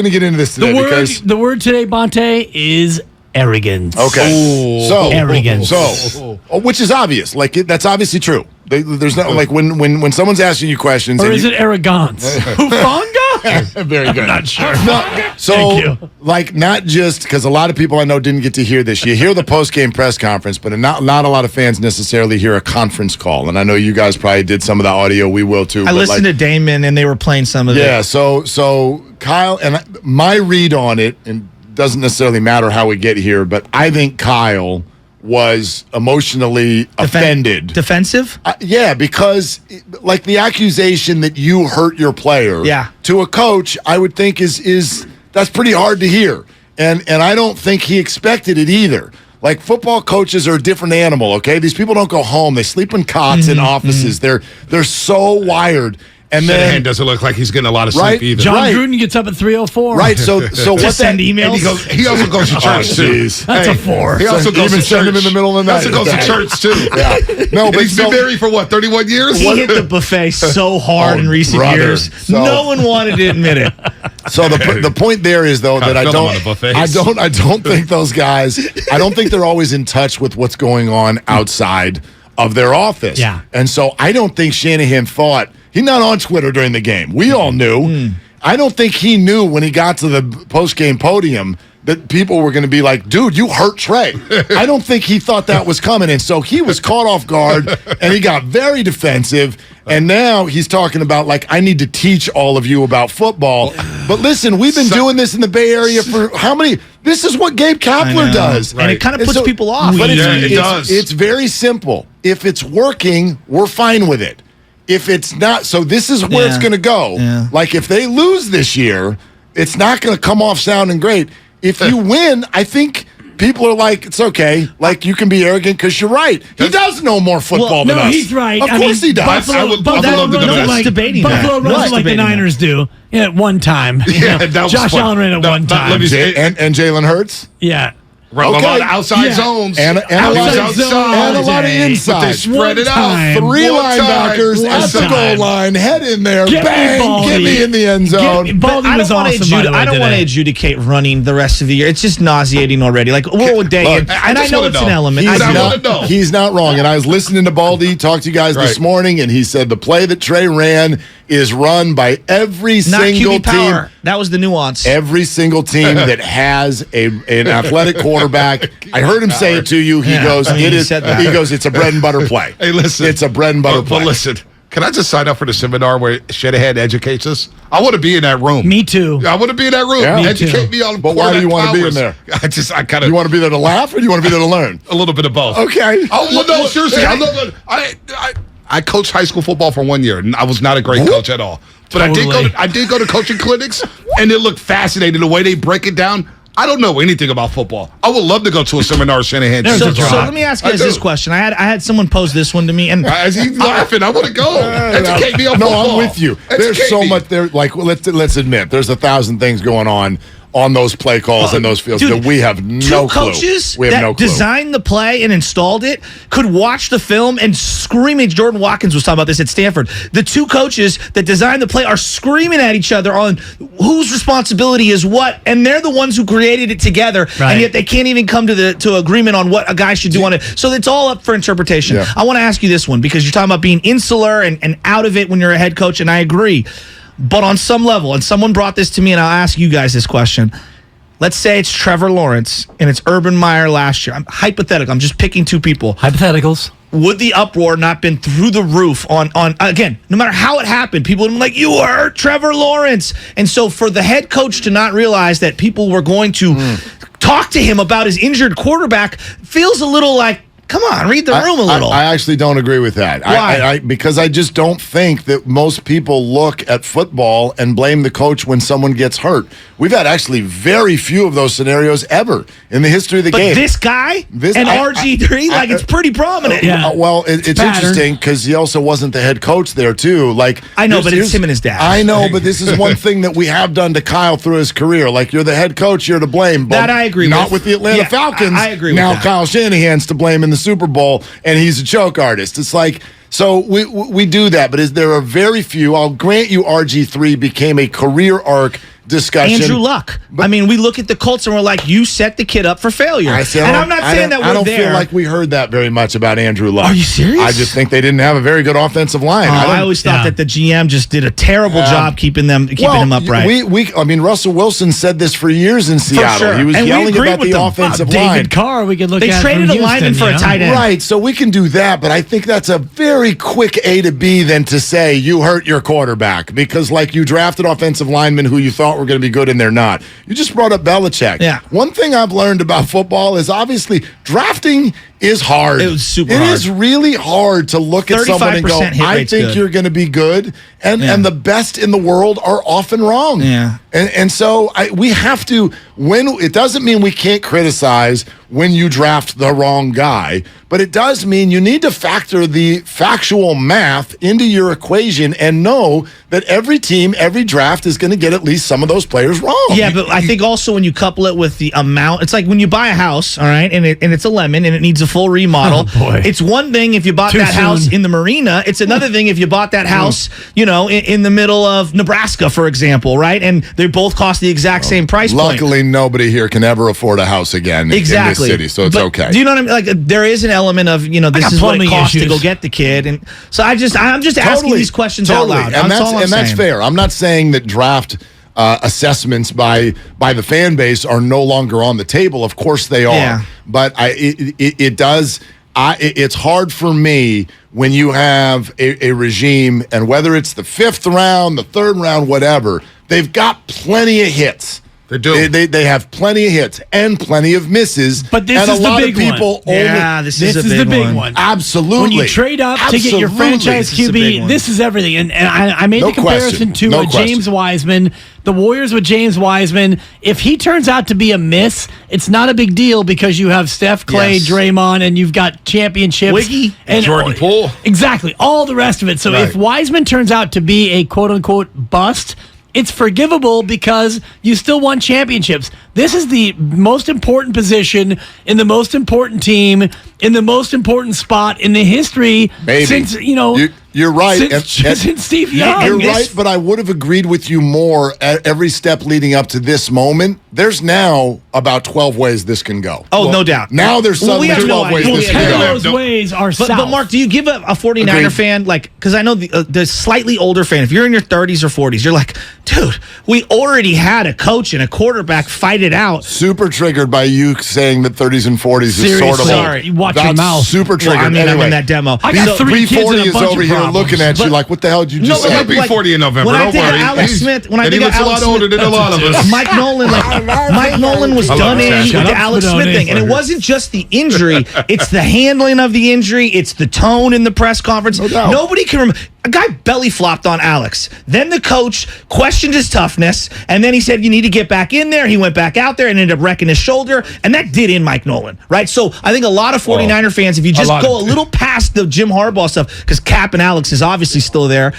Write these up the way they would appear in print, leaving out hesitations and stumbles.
going to get into this today The word today, Bonte, is arrogance. Okay. Arrogance. Which is obvious. Like, that's obviously true. There's not, like, when someone's asking you questions. Or is it arrogance? Hufanga? Very good. I'm not sure. No, so, Thank you. like, not just because a lot of people I know didn't get to hear this. You hear the post-game press conference, but not a lot of fans necessarily hear a conference call. And I know you guys probably did some of the audio. We will, too. I listened to Damon, and they were playing some of it. Yeah, so Kyle, and my read on it, and doesn't necessarily matter how we get here, but I think Kyle was emotionally offended. Defensive? Yeah, because like the accusation that you hurt your player to a coach, I would think is that's pretty hard to hear. And I don't think he expected it either. Like, football coaches are a different animal, okay? These people don't go home. They sleep in cots in offices. They're so wired. And Shanahan then doesn't look like he's getting a lot of sleep either. John Gruden gets up at 3:04. Right, so what send emails? He also goes to church, too. That's a 4. He also goes to church. Send him in the middle of the night. He also goes to church, too. Yeah. No, And but he's been married for, 31 years? He hit the buffet so hard in recent years. So- No one wanted to admit it. So the point there is, though, that I don't think those guys, I don't think they're always in touch with what's going on outside of their office. Yeah. And so I don't think Shanahan thought, he's not on Twitter during the game. We all knew. I don't think he knew when he got to the post-game podium that people were going to be like, dude, you hurt Trey. I don't think he thought that was coming. And so he was caught off guard, and he got very defensive. And now he's talking about, like, I need to teach all of you about football. But listen, we've been doing this in the Bay Area for how many? This is what Gabe Kapler does. And it kind of puts people off. But it does. It's very simple. If it's working, we're fine with it. If it's not, so this is where it's going to go. Yeah. Like, if they lose this year, it's not going to come off sounding great. If you win, I think people are like, it's okay. Like, you can be arrogant because you're right. He does know more football than us. No, he's right. Of course he does. Buffalo runs like the Niners do at one time. Yeah, that was Josh fun. Allen ran at one time. Let me say, And Jalen Hurts? Yeah. a lot of outside zones. And a lot of inside. But they spread it out. Three linebackers at the goal line. Head in there. Bang. Get me in the end zone. Baldy was awesome, by the way, I don't want to today. adjudicate running the rest of the year. It's just nauseating already. Like, we're a day in. And I know it's an element. He's not wrong. And I was listening to Baldy talk to you guys this morning, and he said the play that Trey ran is run by every single team. That was the nuance. Every single team that has an athletic quarterback. I heard him say it to you. He goes, it's a bread and butter play. Hey, listen. It's a bread and butter play. But listen, can I just sign up for the seminar where Shanahan educates us? I want to be in that room. Me too. I want to be in that room. Yeah. Educate me on. But why do you want to be in there? I kind of. You want to be there to laugh, or do you want to be there to learn? A little bit of both. Okay. Oh, no, seriously. I coached high school football for 1 year, and I was not a great coach at all. But I did go to coaching clinics, and it looked fascinating the way they break it down. I don't know anything about football. I would love to go to a seminar Shanahan. So let me ask you guys this question. I had someone pose this one to me, and as he's laughing, I want to go. Educate me on football. No, I'm with you. There's so much there. Like, let's admit, there's 1,000 things going on those play calls and those fields that we have no clue. Two coaches we have that no clue. designed the play and installed it could watch the film and scream at Jordan Watkins was talking about this at Stanford. The two coaches that designed the play are screaming at each other on whose responsibility is what, and they're the ones who created it together, and yet they can't even come to agreement on what a guy should do on it. So it's all up for interpretation. Yeah. I want to ask you this one because you're talking about being insular and out of it when you're a head coach, and I agree. But on some level, and someone brought this to me, and I'll ask you guys this question. Let's say it's Trevor Lawrence and it's Urban Meyer last year. I'm hypothetical. I'm just picking two people. Hypotheticals. Would the uproar not been through the roof on again, no matter how it happened, people would have been like, you hurt Trevor Lawrence. And so for the head coach to not realize that people were going to talk to him about his injured quarterback feels a little like, come on, read the room a little. I actually don't agree with that. Why? Because I just don't think that most people look at football and blame the coach when someone gets hurt. We've had actually very few of those scenarios ever in the history of the game. But this guy and RG3, it's pretty prominent. Well, it's interesting because he also wasn't the head coach there, too. Like, I know, but it's him and his dad. I know, but this is one thing that we have done to Kyle through his career. Like, you're the head coach, you're to blame. But that I agree with. Not with the Atlanta Falcons. I agree now with that. Kyle Shanahan's to blame in the Super Bowl, and he's a choke artist. It's like, so we do that, but is there are very few. I'll grant you RG3 became a career arc discussion. Andrew Luck. I mean, we look at the Colts and we're like, you set the kid up for failure. And I'm not saying that we're there. I don't feel like we heard that very much about Andrew Luck. Are you serious? I just think they didn't have a very good offensive line. I always thought that the GM just did a terrible job keeping him upright. I mean, Russell Wilson said this for years in Seattle. Sure. He was yelling about the offensive line. David Carr, we could look at. They traded a lineman for a tight end. Right, so we can do that, but I think that's a very quick A to B than to say you hurt your quarterback because, like, you drafted offensive linemen who you thought were going to be good and they're not. You just brought up Belichick. Yeah. One thing I've learned about football is obviously drafting is hard. It was super hard. It is really hard to look at someone and go, I think you're going to be good, and the best in the world are often wrong. Yeah. And so we have to, it doesn't mean we can't criticize when you draft the wrong guy, but it does mean you need to factor the factual math into your equation and know that every team, every draft is going to get at least some of those players wrong. Yeah, but I think also when you couple it with the amount, it's like when you buy a house, all right, and it's a lemon and it needs a full remodel. Oh, boy. It's one thing if you bought that house in the marina. It's another thing if you bought that house, in the middle of Nebraska, for example, right? And they both cost the exact same price point. Luckily, nobody here can ever afford a house again in this city, so it's okay. Do you know what I mean? Like, there is an element of, this is what it costs to go get the kid. And so I'm just asking these questions out loud. And that's fair. I'm not saying that draft assessments by the fan base are no longer on the table. Of course they are. Yeah. But it's hard for me when you have a regime, and whether it's the 5th round, the 3rd round, whatever, they've got plenty of hits. They do. They have plenty of hits and plenty of misses. But this is the big one. Yeah, this is the big one. Absolutely. When you trade up to get your franchise QB, this is everything. And I made the comparison to James Wiseman. The Warriors with James Wiseman. If he turns out to be a miss, it's not a big deal because you have Steph, Clay, Draymond, and you've got championships. Wiggy and Jordan Poole. Exactly. All the rest of it. So if Wiseman turns out to be a quote-unquote bust, it's forgivable because you still won championships. This is the most important position in the most important team in the most important spot in the history since, You're right. Since Steve Young. You're right, but I would have agreed with you more at every step leading up to this moment. There's now about 12 ways this can go. Oh, no doubt. Now there's suddenly 12 ways this can go. 10 of those ways are south. But Mark, do you give a 49er fan, because I know the slightly older fan, if you're in your 30s or 40s, you're like, dude, we already had a coach and a quarterback fight it out. Super triggered by you saying that 30s and 40s is sort of Sorry. You watch your mouth. Super triggered. Well, anyway, I'm in that demo. I got 3 kids and a bunch over of here problems. looking at you like, what the hell did you just say? He'll be 40 in November. When I Don't think worry. of Alex Smith, He looks a lot older than a lot of us. Mike Nolan was done in with the Alex Smith thing, and it wasn't just the injury; it's the handling of the injury, it's the tone in the press conference. Nobody can remember. A guy belly flopped on Alex. Then the coach questioned his toughness, and then he said, you need to get back in there. He went back out there and ended up wrecking his shoulder, and that did in Mike Nolan, right? So I think a lot of 49er fans, if you just go a little past the Jim Harbaugh stuff, because Cap and Alex is obviously still there,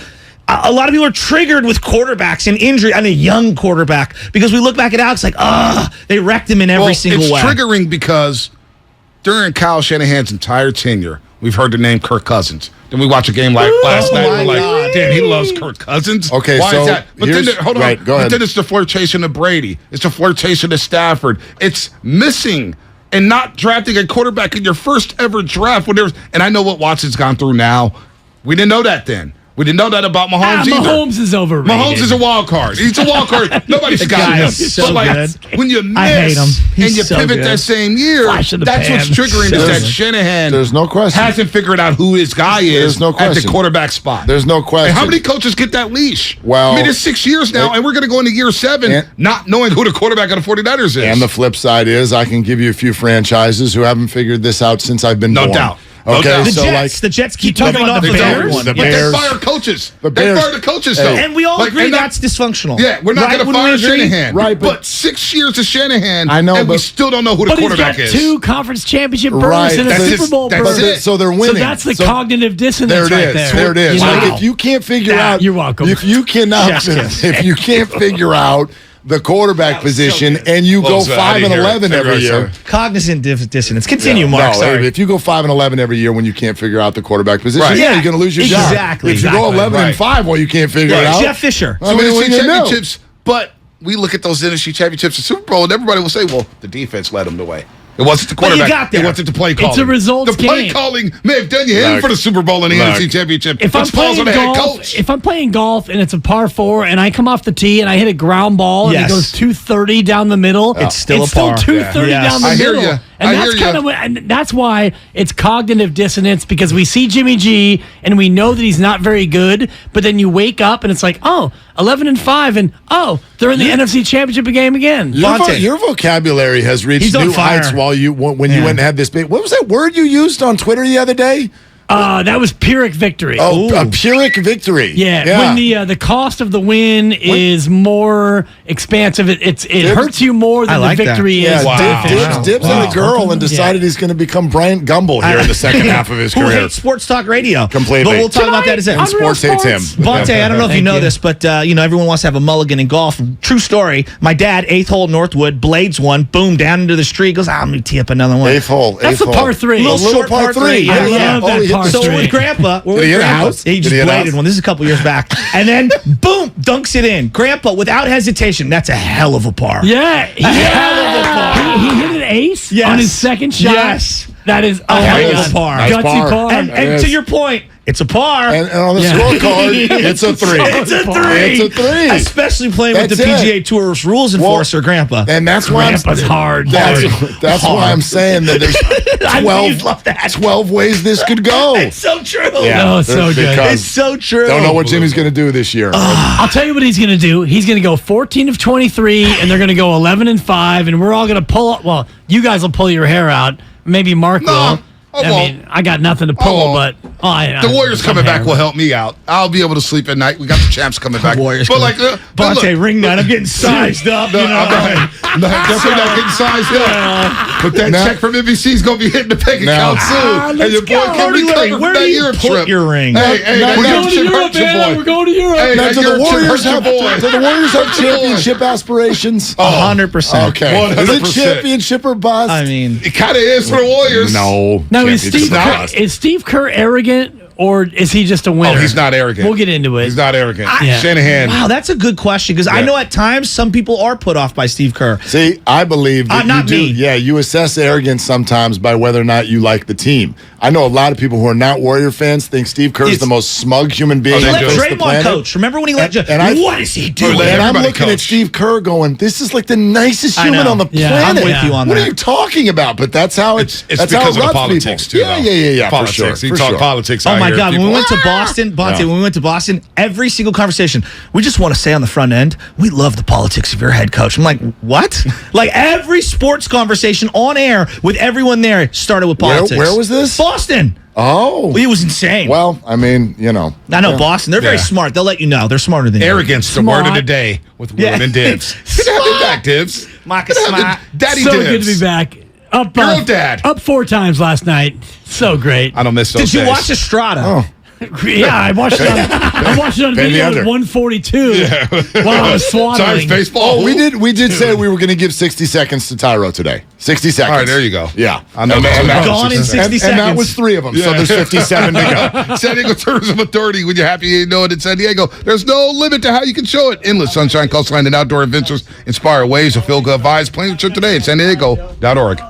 a lot of people are triggered with quarterbacks and injury and a young quarterback because we look back at Alex like, they wrecked him in every single way. It's triggering because during Kyle Shanahan's entire tenure, we've heard the name Kirk Cousins. Then we watch a game like last night, and we're like, damn, he loves Kirk Cousins. Okay, why so is that? But then, hold on. Go ahead. But then it's the flirtation of Brady. It's the flirtation of Stafford. It's missing and not drafting a quarterback in your first ever draft. And I know what Watson's gone through now. We didn't know that then. We didn't know that about Mahomes either. Mahomes is overrated. Mahomes is a wild card. He's a wild card. Nobody's got him. So but when you miss and you pivot that same year, that's what's triggering is that Shanahan There's no question. hasn't figured out who his guy is no at the question. quarterback spot. There's no question. And how many coaches get that leash? Well, I mean, it's 6 years now, and we're going to go into year 7 not knowing who the quarterback of the 49ers is. And the flip side is I can give you a few franchises who haven't figured this out since I've been born. No doubt. Okay, The Jets keep talking about the Bears. The But Bears. they fire coaches. The They Bears. fire the coaches, though. And we all agree that's dysfunctional. Yeah, we're not going to fire Shanahan. Right, but 6 years of Shanahan, I know, and we but- still don't know who the But he's quarterback got is. 2 conference championship berths Right. and a That's Super Bowl that's berth. it. So they're winning. So that's the So cognitive dissonance there it is. right there. There it is. Wow. Like if you can't figure out, You're welcome. If you cannot, if you can't figure out the quarterback position and you go 5-11 every year. Cognizant dissonance. Continue, Mark. No, Sorry. if you go 5-11 every year when you can't figure out the quarterback position, Right. you're going to lose your job. Exactly. If you go 11-5 while you can't figure it out, Jeff Fisher. I So mean, we what see do you know? championships, but we look at those NFC championships and Super Bowl, and everybody will say, well, the defense led them the way. It wasn't the quarterback. But you got there. It wasn't the play calling. It's a results The play game. calling may have done you in for the Super Bowl and the NFC championship. If I'm playing golf and it's a par 4 and I come off the tee and I hit a ground ball and it goes 230 down the middle, it's still a par. 230 down the I hear middle. ya. And I that's hear kind ya. of and that's why it's cognitive dissonance, because we see Jimmy G and we know that he's not very good, but then you wake up and it's like, oh, 11-5 and they're in the NFC Championship game again. Your vocabulary has reached new heights when you went and had this big. What was that word you used on Twitter the other day? That was Pyrrhic victory. Oh, a Pyrrhic victory. Yeah. When the cost of the win is more expansive, it hurts you more than the victory is. Dibs had a girl and decided he's going to become Bryant Gumbel here in the second half of his career. Who hates sports talk radio. Completely. But we'll talk about that in a second. Sports hates him. Bonte, I don't know if you know this, but everyone wants to have a mulligan in golf. True story. My dad, 8th hole Northwood, blades one, boom, down into the street. Goes, let me tee up another one. 8th hole. That's the par 3. Little short par 3. I love that par 3. So with Grandpa, Did he hit a house? He just bladed one. This is a couple years back. And then, boom, dunks it in. Grandpa, without hesitation, that's a hell of a par. Yeah. He hit an ace on his second shot. Yes. That is hell of a par. Gutsy par. And to your point, it's a par. And on the scorecard, it's a 3. It's a 3. It's a 3. Especially playing with the PGA Tour's rules enforcer, Grandpa. And that's why Grandpa's hard. That's why I'm saying that there's 12 ways this could go. It's so true. Yeah, it's so good. It's so true. Don't know what Jimmy's going to do this year. I'll tell you what he's going to do. He's going to go 14 of 23, and they're going to go 11-5, and we're all going to pull up. Well, you guys will pull your hair out. Maybe Mark will. I mean, I got nothing to pull, but the Warriors coming back will help me out. I'll be able to sleep at night. We got the champs coming back. Warriors, but like, Bonte, ring night. I'm getting sized up. I'm definitely not getting sized up. But that check from NBC is going to be hitting the bank account soon. And your boy can recover from that Europe trip. Your ring. we're going to Europe, man. We're going to Europe. Hey, now, do the Warriors have championship aspirations? 100%. Okay. 100%. Is it championship or bust? I mean, it kind of is for the Warriors. No. Now, is Steve Kerr arrogant, or is he just a winner? Oh, he's not arrogant. We'll get into it. He's not arrogant. Yeah. Shanahan. wow, that's a good question, because I know at times some people are put off by Steve Kerr. See, I believe that not you do. me. Yeah, you assess arrogance sometimes by whether or not you like the team. I know a lot of people who are not Warrior fans think Steve Kerr is the most smug human being He on let the face of the Draymond planet. coach. Remember when he let what is he doing? And I'm Everybody looking at coach. Steve Kerr going, this is like the nicest human on the planet. I'm with you on what that. are you talking about? But that's how It's that's because how of it the runs politics, people. too. Yeah, Politics. for sure. He talked politics. Oh out my here. God! When we People- went to Boston, Bonte, when we went to Boston, every single conversation, we just want to say on the front end, we love the politics of your head coach. I'm like, what? Like every sports conversation on air with everyone there started with politics. Where was this? Boston. Oh. It was insane. Well, I mean, I know Boston. They're very smart. They'll let you know. They're smarter than you. Arrogance, the word of the day with Willard and Dibs. Good to have you back, Dibs. Maka smart. Daddy So Dibs. good to be back. Up, Girl dad. Up 4 times last night. So great. I don't miss those Did you days. watch Estrada? Oh. Yeah, I watched it on Pay me video at under. 142 while I was Sorry, swaddling. baseball. Oh, we did say we were going to give 60 seconds to Tyro today. 60 seconds. All right, there you go. Yeah. I know. Gone in 60 seconds. And that was 3 of them, so there's 57 to go. San Diego Tourism Authority, when you're happy you know it in San Diego, there's no limit to how you can show it. Endless sunshine, coastline, and outdoor adventures inspire ways to feel good vibes. Plan your trip today at san diego.org.